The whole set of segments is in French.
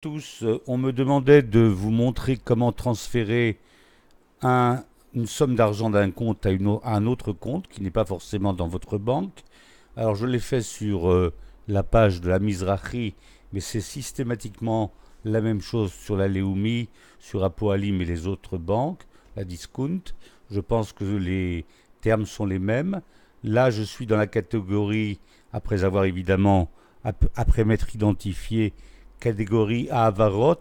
Tous, on me demandait de vous montrer comment transférer une somme d'argent d'un compte à un autre compte qui n'est pas forcément dans votre banque. Alors je l'ai fait sur la page de la Mizrahi, mais c'est systématiquement la même chose sur la Leumi, sur Apoalim et les autres banques, la Discount. Je pense que les termes sont les mêmes. Là, je suis dans la catégorie, après avoir évidemment, après m'être identifié, catégorie Haavarot,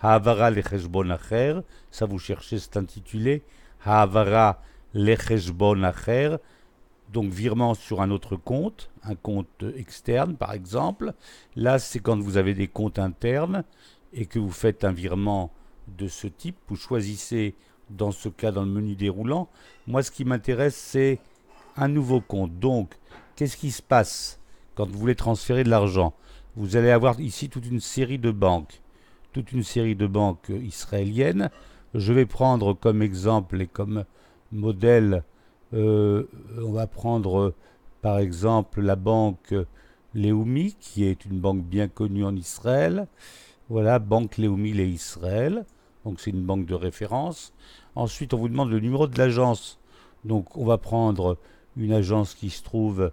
Haavara lecheshbon acher. Ça, vous cherchez, c'est intitulé Haavara lecheshbon acher. Donc virement sur un autre compte, un compte externe par exemple. Là, c'est quand vous avez des comptes internes et que vous faites un virement de ce type. Vous choisissez dans ce cas dans le menu déroulant. Moi, ce qui m'intéresse, c'est un nouveau compte. Donc, qu'est-ce qui se passe quand vous voulez transférer de l'argent? Vous allez avoir ici toute une série de banques. Toute une série de banques israéliennes. Je vais prendre comme exemple et comme modèle, on va prendre par exemple la banque Leumi, qui est une banque bien connue en Israël. Voilà, banque Leumi les Israël. Donc c'est une banque de référence. Ensuite, on vous demande le numéro de l'agence. Donc on va prendre une agence qui se trouve,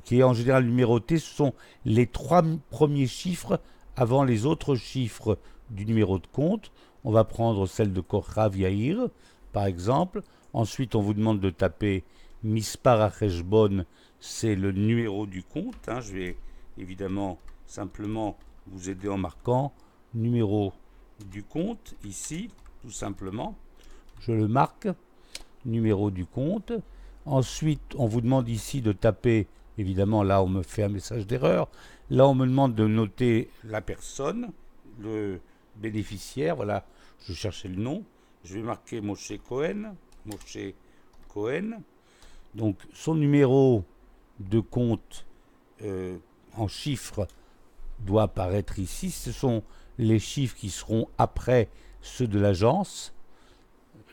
qui est en général numérotée. Ce sont les trois premiers chiffres avant les autres chiffres du numéro de compte. On va prendre celle de Kochav Yair, par exemple. Ensuite, on vous demande de taper Mispar Acheshbon, c'est le numéro du compte. Je vais évidemment simplement vous aider en marquant numéro du compte, ici, tout simplement. Je le marque, numéro du compte. Ensuite, on vous demande ici de taper, évidemment, là, on me fait un message d'erreur. Là, on me demande de noter la personne, le bénéficiaire. Voilà, je cherchais le nom. Je vais marquer Moshe Cohen. Moshe Cohen. Donc, son numéro de compte en chiffres doit apparaître ici. Ce sont les chiffres qui seront après ceux de l'agence.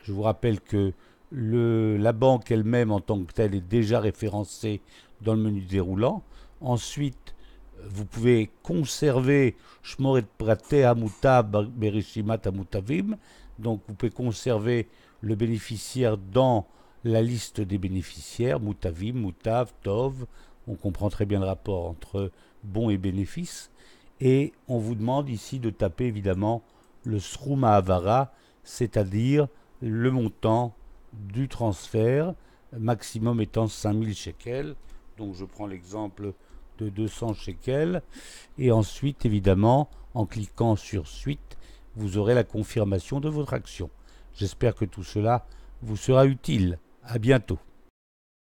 Je vous rappelle que la banque elle-même en tant que telle est déjà référencée dans le menu déroulant. Ensuite, vous pouvez conserver Shmoret Prate Amutab Berishimat Amutavim. Donc vous pouvez conserver le bénéficiaire dans la liste des bénéficiaires, Mutavim, Mutav, Tov. On comprend très bien le rapport entre bon et bénéfice. Et on vous demande ici de taper évidemment le Srum Avara, c'est-à-dire le montant du transfert, maximum étant 5000 shekels. Donc je prends l'exemple de 200 shekels. Et ensuite, évidemment, en cliquant sur Suite, vous aurez la confirmation de votre action. J'espère que tout cela vous sera utile. À bientôt.